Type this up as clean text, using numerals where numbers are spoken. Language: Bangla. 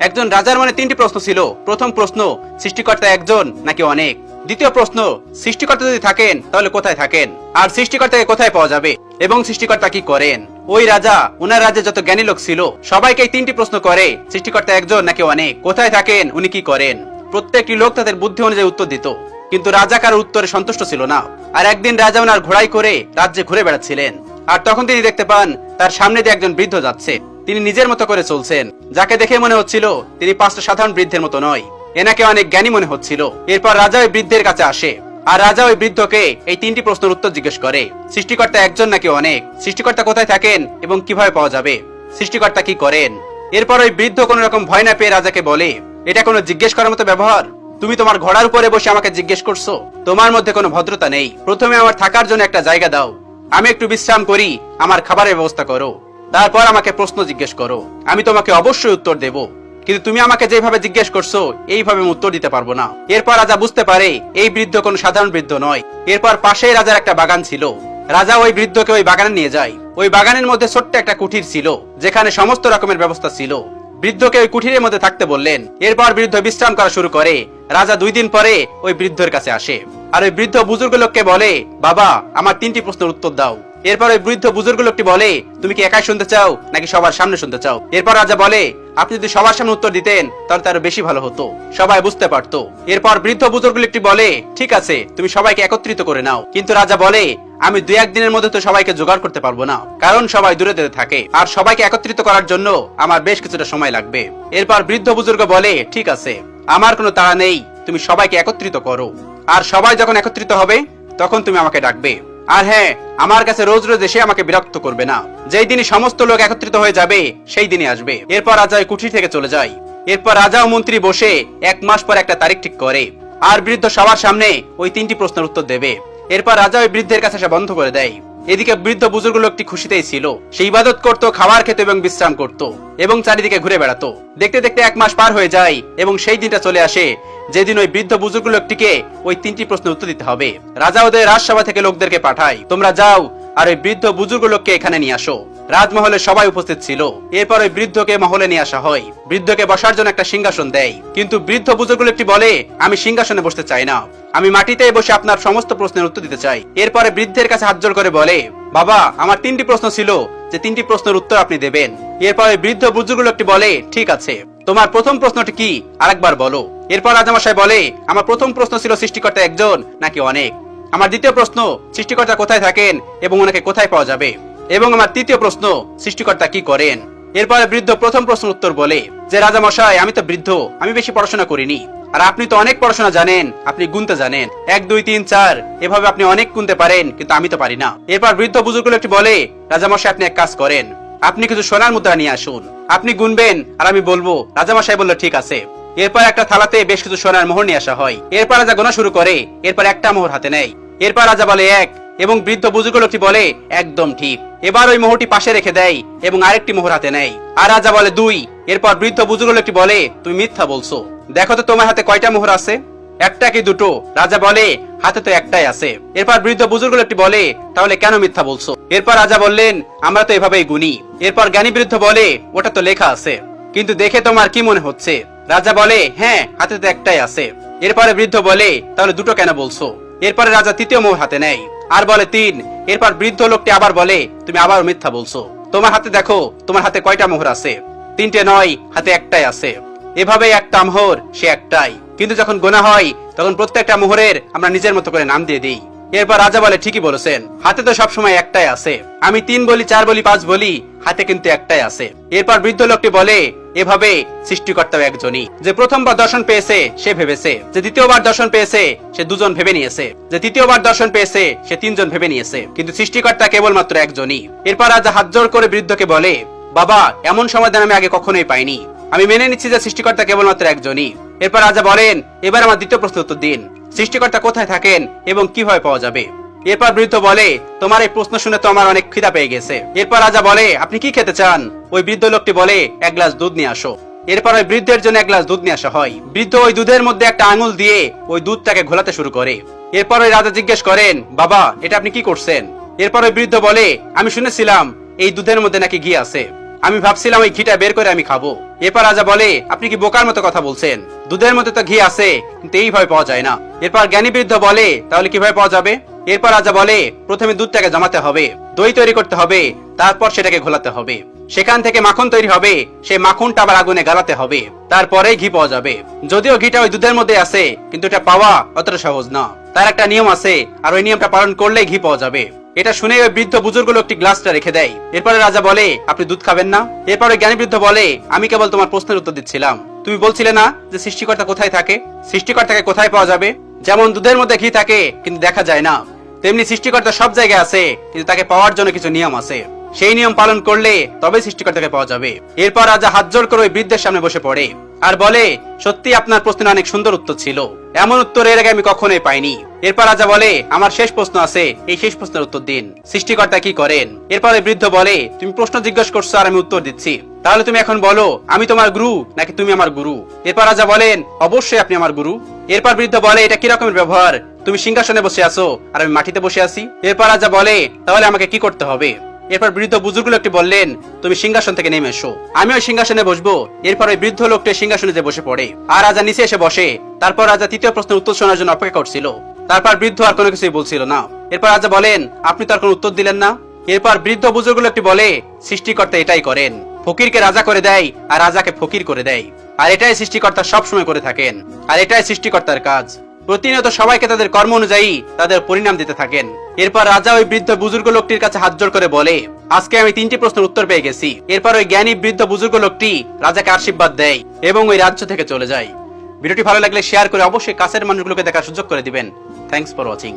একজন রাজার মনে তিনটি প্রশ্ন ছিল। প্রথম প্রশ্ন, সৃষ্টিকর্তা একজন নাকি অনেক? দ্বিতীয় প্রশ্ন, সৃষ্টিকর্তা যদি থাকেন তাহলে কোথায় থাকেন, আর সৃষ্টিকর্তাকে কোথায় পাওয়া যাবে, এবং সৃষ্টিকর্তা কি করেন? ওই রাজা, উনার রাজ্যে যত জ্ঞানী লোক ছিল সবাইকে এই তিনটি প্রশ্ন করে, সৃষ্টিকর্তা একজন নাকি অনেক, কোথায় থাকেন, উনি কি করেন। প্রত্যেকটি লোক তাদের বুদ্ধি অনুযায়ী উত্তর দিত, কিন্তু রাজা কারোর উত্তরে সন্তুষ্ট ছিল না। আর একদিন রাজা ওনার ঘোড়ায় করে রাজ্যে ঘুরে বেড়াচ্ছিলেন, আর তখন তিনি দেখতে পান তার সামনে দিয়ে একজন বৃদ্ধ যাচ্ছে। তিনি নিজের মতো করে চলছেন, যাকে দেখে মনে হচ্ছিল তিনি পাঁচটা সাধারণ বৃদ্ধের মতো নয়, এনাকে অনেক জ্ঞানী মনে হচ্ছিল। এরপর রাজা ওই বৃদ্ধের কাছে আসে, আর রাজা ওই বৃদ্ধকে এই তিনটি প্রশ্নের উত্তর জিজ্ঞেস করে, সৃষ্টিকর্তা একজন নাকি অনেক, সৃষ্টিকর্তা কোথায় থাকেন এবং কিভাবে পাওয়া যাবে, সৃষ্টিকর্তা কি করেন। এরপর ওই বৃদ্ধ কোন রকম ভয় না পেয়ে রাজাকে বলে, এটা কোনো জিজ্ঞেস করার মতো ব্যবহার? তুমি তোমার ঘোড়ার উপরে বসে আমাকে জিজ্ঞেস করছো? তোমার মধ্যে কোনো ভদ্রতা নেই। প্রথমে আমার থাকার জন্য একটা জায়গা দাও, আমি একটু বিশ্রাম করি, আমার খাবারের ব্যবস্থা করো, তারপর আমাকে প্রশ্ন জিজ্ঞেস করো, আমি তোমাকে অবশ্যই উত্তর দেব। কিন্তু তুমি আমাকে যেভাবে জিজ্ঞেস করছো এইভাবে আমি উত্তর দিতে পারবো না। এরপর রাজা বুঝতে পারে এই বৃদ্ধ কোনো সাধারণ বৃদ্ধ নয়। এরপর পাশেই রাজার একটা বাগান ছিল। রাজা ওই বৃদ্ধকে ওই বাগানে নিয়ে যায়। ওই বাগানের মধ্যে ছোট্ট একটা কুঠির ছিল, যেখানে সমস্ত রকমের ব্যবস্থা ছিল। বৃদ্ধকে ওই কুঠিরের মধ্যে থাকতে বললেন। এরপর বৃদ্ধ বিশ্রাম করা শুরু করে। রাজা 2 দিন পরে ওই বৃদ্ধের কাছে আসে, আর ওই বৃদ্ধ বুজুর্গ লোককে বলে, বাবা, আমার 3টি প্রশ্নের উত্তর দাও। এরপর ওই বৃদ্ধ বুজুর্গ লোকটি বলে, তুমি কি একাই শুনতে চাও নাকি সবার সামনে শুনতে চাও? এরপর রাজা বলে, আপনি যদি সবার সামনে উত্তর দিতেন তাহলে তার বেশি ভালো হতো, সবাই বুঝতে পারতো। এরপর বৃদ্ধ বুজুর্গ লোকটি বলে, ঠিক আছে, তুমি সবাইকে একত্রিত করে নাও। কিন্তু রাজা বলে, আমি 2-1 দিনের মধ্যে তো সবাইকে জোগাড় করতে পারবো না, কারণ সবাই দূরে দূরে থাকে, আর সবাইকে একত্রিত করার জন্য আমার বেশ কিছুটা সময় লাগবে। এরপর বৃদ্ধ বুজুর্গ বলে, ঠিক আছে, আমার কোনো তাড়া নেই, তুমি সবাইকে একত্রিত করো, আর সবাই যখন একত্রিত হবে তখন তুমি আমাকে ডাকবে। আর হ্যাঁ, আমার কাছে রোজ রোজ এসে আমাকে বিরক্ত করবে না। যেই দিনই সমস্ত লোক একত্রিত হয়ে যাবে সেই দিনই আসবে। এরপর রাজা ওই কুঠি থেকে চলে যায়। এরপর রাজা ও মন্ত্রী বসে 1 মাস পর একটা তারিখ ঠিক করে, আর বৃদ্ধ সবার সামনে ওই 3টি প্রশ্নের উত্তর দেবে। এরপর রাজা ওই বৃদ্ধের কাছে আসা বন্ধ করে দেয়। এদিকে বৃদ্ধ বুজুর্গ লোকটি খুশিতেই ছিল। সে ইবাদত করতো, খাবার খেত এবং বিশ্রাম করত, এবং চারিদিকে ঘুরে বেড়াতো। দেখতে দেখতে 1 মাস পার হয়ে যায়, এবং সেই দিনটা চলে আসে যেদিন ওই বৃদ্ধ বুজুর্গ লোকটিকে ওই 3টি প্রশ্নের উত্তর দিতে হবে। রাজা ওদের রাজসভা থেকে লোকদেরকে পাঠায়, তোমরা যাও আর ওই বৃদ্ধ বুজুর্গ লোককে এখানে নিয়ে আসো। রাজমহলে সবাই উপস্থিত ছিল। এরপর ওই বৃদ্ধকে মহলে নিয়ে আসা হয়। বৃদ্ধকে বসার জন্য একটা সিংহাসন দেয়, কিন্তু বৃদ্ধ বুজুর্গ লোকটি বলে, আমি সিংহাসনে বসতে চাই না, আমি মাটিতে বসে আপনার সমস্ত প্রশ্নের উত্তর দিতে চাই। এরপরে বৃদ্ধের কাছে হাত জোড় করে বলে, বাবা, আমার 3টি প্রশ্ন ছিল, যে 3টি প্রশ্নের উত্তর আপনি দেবেন। এরপরে বৃদ্ধ বুজুর্গ লোকটি বলে, ঠিক আছে, তোমার প্রথম প্রশ্নটি কি আরেকবার বলো। এরপর রাজামশাই বলে, আমার প্রথম প্রশ্ন ছিল সৃষ্টিকর্তা একজন নাকি অনেক। আমার দ্বিতীয় প্রশ্ন, সৃষ্টিকর্তা কোথায় থাকেন এবং ওনাকে কোথায় পাওয়া যাবে। এবং আমার তৃতীয় প্রশ্ন, সৃষ্টিকর্তা কি করেন। এরপরে বৃদ্ধ প্রথম প্রশ্নের উত্তর বলে, যে রাজামশাই, আমি তো বৃদ্ধ, আমি বেশি পড়াশোনা করিনি, আর আপনি তো অনেক পড়াশোনা জানেন, আপনি গুনতে জানেন, 1 2 3 4 এভাবে আপনি অনেক গুনতে পারেন, কিন্তু আমি তো পারি না। এরপর বৃদ্ধ বুজুর্গ লোকটি বলে, রাজামশাই, আপনি এক কাজ করেন, আপনি কিছু সোনার মুদ্রা নিয়ে আসুন, আপনি গুনবেন আর আমি বলবো। রাজামশাই বলল, ঠিক আছে। এরপর একটা থালাতে বেশ কিছু সোনার মোহর নিয়ে আসা হয়। এরপর রাজা গোনা শুরু করে। এরপর একটা মোহর হাতে নেয়। এরপর রাজা বলে 1, এবং বৃদ্ধ বুজুর্গ লোকটি বলে, একদম ঠিক। এবার ওই মোহরটি পাশে রেখে দেয় এবং আরেকটি মোহর হাতে নেয়। আর রাজা বলে 2। এরপর বৃদ্ধ বুজুর্গ লোকটি বলে, তুমি মিথ্যা বলছো, দেখো তো তোমার হাতে কয়টা মোহর আছে, একটা কি দুটো? রাজা বলে, হাতে তো একটাই আছে। এরপর বৃদ্ধ বুজুর্গ লোকটি বলে, তাহলে কেন মিথ্যা বলছো? এরপর রাজা বললেন, আমরা তো এভাবেই গুনি। এরপর জ্ঞানী বৃদ্ধ বলে, ওটা তো লেখা আছে, কিন্তু দেখে তোমার কি মনে হচ্ছে? রাজা বলে, হ্যাঁ, হাতে তো একটাই আছে। এরপরে বৃদ্ধ বলে, তাহলে দুটো কেন বলছো? এরপরে রাজা তৃতীয় মোহর হাতে নেয় আর বলে 3। এরপর বৃদ্ধ লোকটি আবার বলে, তুমি আবার মিথ্যা বলছো, তোমার হাতে দেখো তোমার হাতে কয়টা মোহর আছে, 3টে নয়, হাতে একটাই আছে। এভাবেই একটা মোহর সে একটাই, কিন্তু যখন গোনা হয় তখন প্রত্যেকটা মোহরের আমরা নিজের মতো করে নাম দিয়ে দিই। এরপর রাজা বলে, ঠিকই বলেছেন, হাতে তো সবসময় একটাই আছে, আমি 3 বলি, 4 বলি, 5 বলি, হাতে কিন্তু একটাই আছে। এরপর বৃদ্ধ লোকটি বলে, এভাবে সৃষ্টিকর্তা একজনই। যে প্রথমবার দর্শন পেয়েছে সে ভেবেছে, যে দ্বিতীয়বার দর্শন পেয়েছে সে 2 জন ভেবে নিয়েছে, যে তৃতীয়বার দর্শন পেয়েছে সে 3 জন ভেবে নিয়েছে, কিন্তু সৃষ্টিকর্তা কেবলমাত্র একজনই। এরপর রাজা হাত জোড় করে বৃদ্ধকে বলে, বাবা, এমন সমাধান আমি আগে কখনোই পাইনি, আমি মেনে নিচ্ছি যে সৃষ্টিকর্তা কেবলমাত্র একজনই। এরপর রাজা বলেন, এবার আমার দ্বিতীয় প্রশ্ন উত্তর দিন, সৃষ্টিকর্তা কোথায় থাকেন এবং কিভাবে পাওয়া যাবে। এরপর বৃদ্ধ বলে, তোমার এই প্রশ্ন শুনে তো আমার অনেক খিদা পেয়ে গেছে। এরপর রাজা বলে, আপনি কি খেতে চান? ওই বৃদ্ধ লোকটি বলে, 1 গ্লাস দুধ নিয়ে আসো। এরপর ওই বৃদ্ধের জন্য 1 গ্লাস দুধ নিয়ে আসা হয়। বৃদ্ধ ওই দুধের মধ্যে একটা আঙুল দিয়ে ওই দুধটাকে ঘোলাতে শুরু করে। এরপর ওই রাজা জিজ্ঞেস করেন, বাবা, এটা আপনি কি করছেন? এরপর ওই বৃদ্ধ বলে, আমি শুনেছিলাম এই দুধের মধ্যে নাকি ঘি আছে, আমি ভাবছিলাম ওই ঘিটা বের করে আমি খাবো। এরপর রাজা বলে, আপনি কি বোকার মতো কথা বলছেন? দুধের মধ্যে তো ঘি আছে, কিন্তু এইভাবে পাওয়া যায় না। এরপর জ্ঞানী বৃদ্ধ বলে, তাহলে কিভাবে পাওয়া যাবে? এরপর রাজা বলে, প্রথমে দুধটাকে জমাতে হবে, দই তৈরি করতে হবে, তারপর সেটাকে ঘোলাতে হবে, সেখান থেকে মাখন তৈরি হবে, সেই মাখনটা আবার আগুনে গালাতে হবে, তারপরেই ঘি পাওয়া যাবে। যদিও ঘিটা ওই দুধের মধ্যে আছে, কিন্তু এটা পাওয়া অতটা সহজ না। তার একটা নিয়ম আছে, আর ওই নিয়মটা পালন করলেই ঘি পাওয়া যাবে। এটা শুনে ওই বৃদ্ধ বুজুর্গ লোকটি গ্লাসটা রেখে দেয়। এরপরে রাজা বলে, আপনি দুধ খাবেন না? এরপরে জ্ঞানী বৃদ্ধ বলে, আমি কেবল তোমার প্রশ্নের উত্তর দিচ্ছিলাম। তুমি বলছিলে না যে সৃষ্টিকর্তা কোথায় থাকে? সৃষ্টিকর্তাকে কোথায় পাওয়া যাবে? যেমন দুধের মধ্যে ঘি থাকে কিন্তু দেখা যায় না, তেমনি সৃষ্টিকর্তা সব জায়গায় আছে, কিন্তু তাকে পাওয়ার জন্য কিছু নিয়ম আছে। সেই নিয়ম পালন করলে তবে সৃষ্টিকর্তাকে পাওয়া যাবে। এরপর রাজা হাত জোড় করে ওই বৃদ্ধের সামনে বসে পড়ে আর বলে, সত্যি আপনার প্রশ্নের অনেক সুন্দর উত্তর ছিল, এমন উত্তর এর আগে আমি কখনোই পাইনি। এরপর রাজা বলে, আমার শেষ প্রশ্ন আছে, এই শেষ প্রশ্নের উত্তর দিন, সৃষ্টিকর্তা কি করেন? এরপরে বৃদ্ধ বলে, তুমি প্রশ্ন জিজ্ঞেস করছো আর আমি উত্তর দিচ্ছি, তাহলে তুমি এখন বলো, আমি তোমার গুরু নাকি তুমি আমার গুরু? এরপর রাজা বলেন, অবশ্যই আপনি আমার গুরু। এরপর বৃদ্ধ বলে, এটা কি রকমের ব্যবহার? তুমি সিংহাসনে বসে আছো আর আমি মাটিতে বসে আছি। এরপর রাজা বলে, তাহলে আমাকে কি করতে হবে? এরপর বৃদ্ধ বুজুর্গ লোকটি বললেন, তুমি সিংহাসন থেকে নেমে এসো, আমি ওই সিংহাসনে বসবো। এরপর ওই বৃদ্ধ লোকটি সিংহাসনে যে বসে পড়ে আর রাজা নিচে এসে বসে। তারপর রাজা তৃতীয় প্রশ্নের উত্তর শোনার জন্য অপেক্ষা করছিল। তারপর বৃদ্ধ আর কোনো কিছুই বলছিল না। এরপর রাজা বলেন, আপনি তো আর কোনো উত্তর দিলেন না। এরপর বৃদ্ধ বুজুর্গ লোকটি বলে, সৃষ্টিকর্তা এটাই করেন, ফকিরকে রাজা করে দেয় আর রাজাকে ফকির করে দেয়, আর এটাই সৃষ্টিকর্তা সব সময় করে থাকেন, আর এটাই সৃষ্টিকর্তার কাজ। প্রতিনিয়ত সবাইকে তাদের কর্ম অনুযায়ী তাদের পরিণাম দিতে থাকেন। এরপর রাজা ওই বৃদ্ধ বুজুর্গ লোকটির কাছে হাত জোড় করে বলে, আজকে আমি 3টি প্রশ্নের উত্তর পেয়ে গেছি। এরপর ওই জ্ঞানী বৃদ্ধ বুজুর্গ লোকটি রাজাকে আশীর্বাদ দেয় এবং ওই রাজ্য থেকে চলে যায়। ভিডিওটি ভালো লাগলে শেয়ার করে অবশ্যই কাছের মানুষগুলোকে দেখার সুযোগ করে দিবেন। Thanks for watching.